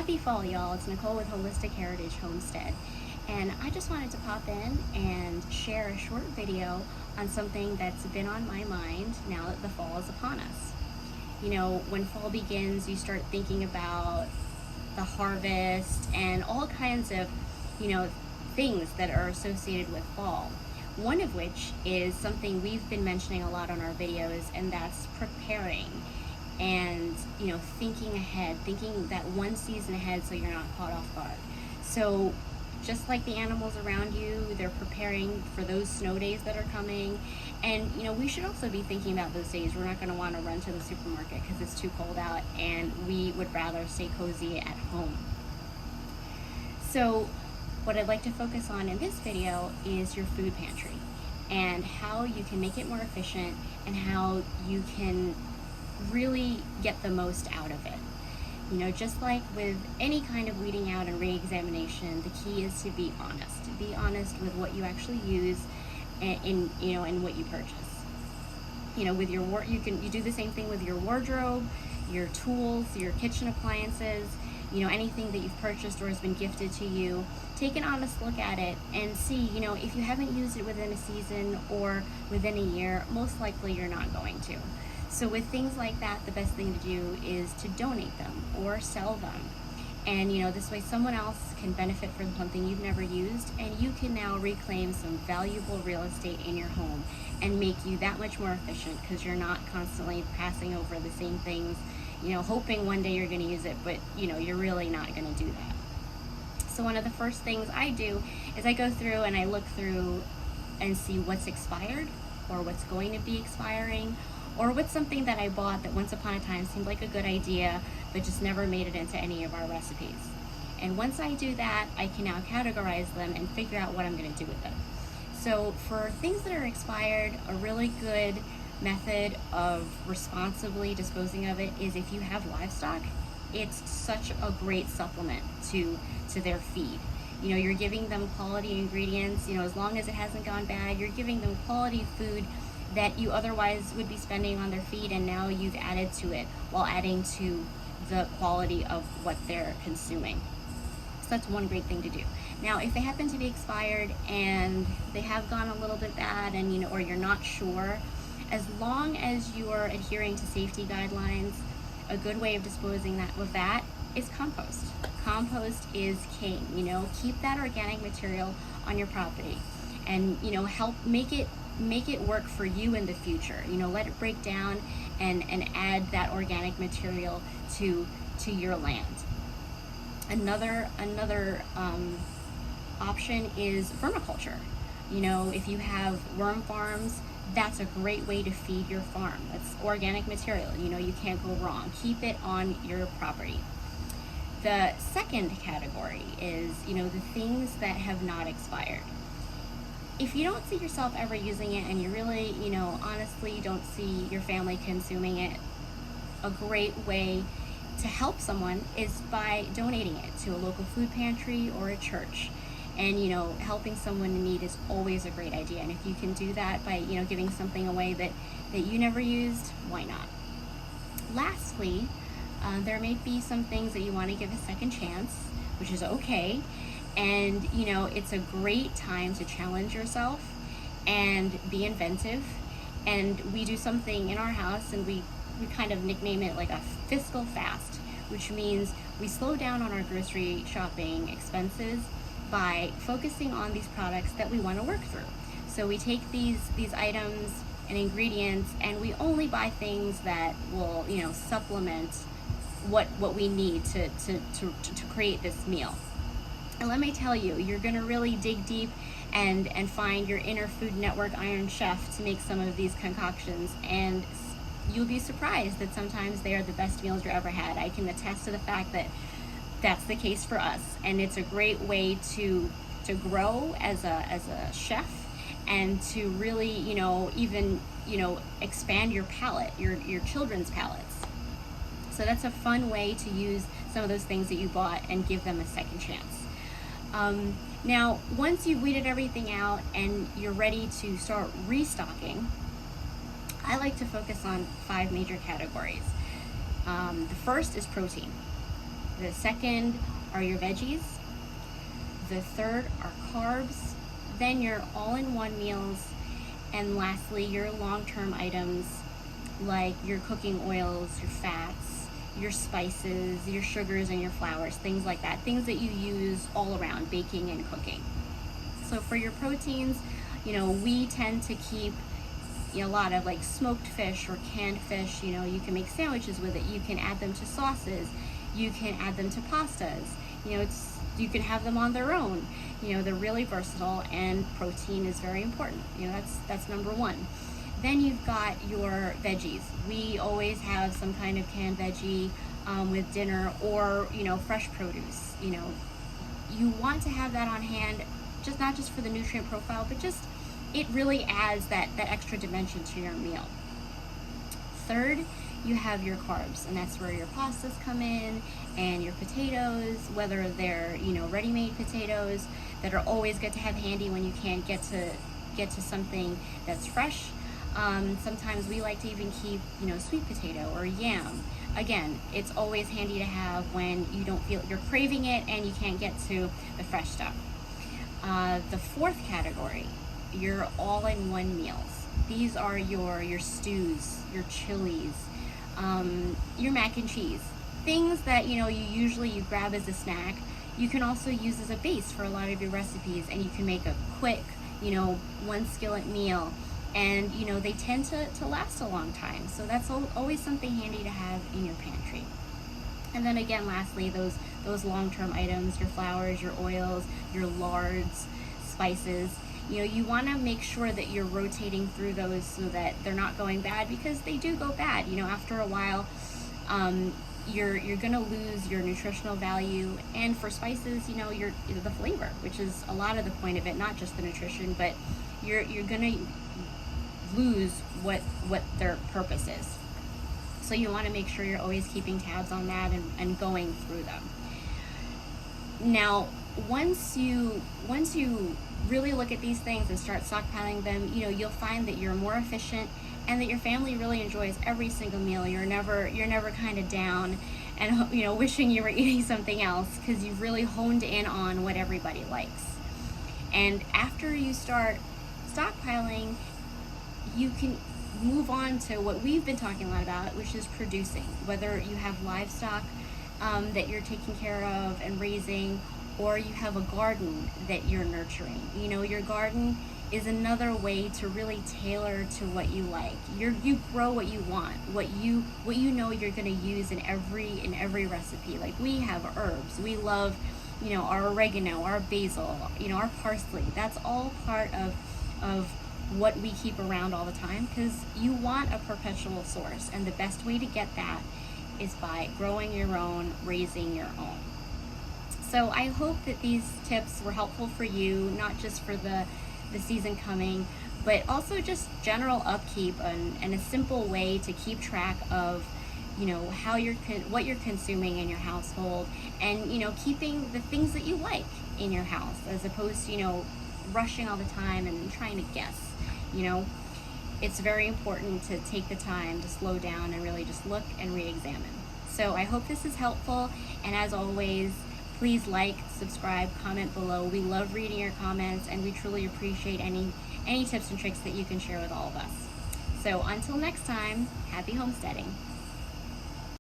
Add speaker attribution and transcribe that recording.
Speaker 1: Happy fall, y'all. It's Nicole with Holistic Heritage Homestead. And I just wanted to pop in and share a short video on something that's been on my mind now that the fall is upon us. You know, when fall begins, you start thinking about the harvest and all kinds of, things that are associated with fall. One of which is something we've been mentioning a lot on our videos, and that's preparing and, thinking ahead, thinking that one season ahead so you're not caught off guard. So just like the animals around you, they're preparing for those snow days that are coming. And, we should also be thinking about those days. We're not going to want to run to the supermarket because it's too cold out, and we would rather stay cozy at home. So what I'd like to focus on in this video is your food pantry and how you can make it more efficient and how you can really get the most out of it. Just like with any kind of weeding out and re-examination, the key is to be honest. To be honest with what you actually use and what you purchase. With your you do the same thing with your wardrobe, your tools, your kitchen appliances, anything that you've purchased or has been gifted to you. Take an honest look at it and see, if you haven't used it within a season or within a year, most likely you're not going to. So with things like that, the best thing to do is to donate them or sell them. And this way someone else can benefit from something you've never used, and you can now reclaim some valuable real estate in your home and make you that much more efficient because you're not constantly passing over the same things, hoping one day you're going to use it, but you're really not going to do that. So one of the first things I do is I go through and I look through and see what's expired or what's going to be expiring, or what's something that I bought that once upon a time seemed like a good idea but just never made it into any of our recipes. And once I do that, I can now categorize them and figure out what I'm going to do with them. So for things that are expired, a really good method of responsibly disposing of it is if you have livestock. It's such a great supplement to their feed. You're giving them quality ingredients, as long as it hasn't gone bad, you're giving them quality food that you otherwise would be spending on their feed, and now you've added to it while adding to the quality of what they're consuming. So that's one great thing to do. Now, if they happen to be expired and they have gone a little bit bad and or you're not sure, as long as you're adhering to safety guidelines, a good way of disposing of that is compost. Compost is king. Keep that organic material on your property, and help make it work for you in the future. Let it break down and add that organic material to your land. Another option is vermiculture. If you have worm farms, that's a great way to feed your farm. That's organic material. You can't go wrong. Keep it on your property. The second category is, the things that have not expired. If you don't see yourself ever using it and you really, honestly don't see your family consuming it, a great way to help someone is by donating it to a local food pantry or a church. And, helping someone in need is always a great idea. And if you can do that by, giving something away that you never used, why not? Lastly, there may be some things that you want to give a second chance, which is okay. And, it's a great time to challenge yourself and be inventive. And we do something in our house, and we kind of nickname it like a fiscal fast, which means we slow down on our grocery shopping expenses by focusing on these products that we want to work through. So we take these items and ingredients, and we only buy things that will, supplement what we need to create this meal. And let me tell you, you're going to really dig deep and find your inner Food Network Iron Chef to make some of these concoctions, and you'll be surprised that sometimes they are the best meals you ever had. I can attest to the fact that that's the case for us, and it's a great way to grow as a chef and to really even expand your palate, your children's palates. So that's a fun way to use some of those things that you bought and give them a second chance. Now, once you've weeded everything out and you're ready to start restocking, I like to focus on 5 major categories. The first is protein. The second are your veggies. The third are carbs. Then your all-in-one meals. And lastly, your long-term items like your cooking oils, your fats, your spices, your sugars, and your flours, things like that. Things that you use all around baking and cooking. So for your proteins, we tend to keep a lot of like smoked fish or canned fish. You can make sandwiches with it. You can add them to sauces. You can add them to pastas. You can have them on their own. They're really versatile, and protein is very important. That's number one. Then you've got your veggies. We always have some kind of canned veggie with dinner, or fresh produce. You want to have that on hand, just not just for the nutrient profile, but just it really adds that extra dimension to your meal. Third, you have your carbs, and that's where your pastas come in, and your potatoes, whether they're ready-made potatoes that are always good to have handy when you can't get to something that's fresh. Sometimes we like to even keep sweet potato or yam. Again, it's always handy to have when you don't feel you're craving it and you can't get to the fresh stuff. The fourth category, your all-in-one meals. These are your stews, your chilies, your mac and cheese, things that you grab as a snack. You can also use as a base for a lot of your recipes, and you can make a quick one skillet meal, and they tend to last a long time. So that's always something handy to have in your pantry. And then again, lastly, those long-term items, your flours, your oils, your lards, spices. You want to make sure that you're rotating through those so that they're not going bad, because they do go bad. After a while, you're gonna lose your nutritional value. And for spices, you're the flavor, which is a lot of the point of it, not just the nutrition, but you're gonna lose what their purpose is. So you want to make sure you're always keeping tabs on that and going through them. Now, once you really look at these things and start stockpiling them, you'll find that you're more efficient, and that your family really enjoys every single meal. You're never kind of down and wishing you were eating something else, because you've really honed in on what everybody likes. And after you start stockpiling, you can move on to what we've been talking a lot about, which is producing. Whether you have livestock that you're taking care of and raising, or you have a garden that you're nurturing. Your garden is another way to really tailor to what you like. You grow what you want, what you you're going to use in every recipe. Like, we have herbs. We love our oregano, our basil, our parsley. That's all part of what we keep around all the time, because you want a perpetual source, and the best way to get that is by growing your own, raising your own. So I hope that these tips were helpful for you, not just for the season coming, but also just general upkeep and a simple way to keep track of how what you're consuming in your household, and keeping the things that you like in your house, as opposed to rushing all the time and trying to guess. It's very important to take the time to slow down and really just look and re-examine. So I hope this is helpful, and as always, please like, subscribe, comment below. We love reading your comments, and we truly appreciate any tips and tricks that you can share with all of us. So until next time, happy homesteading.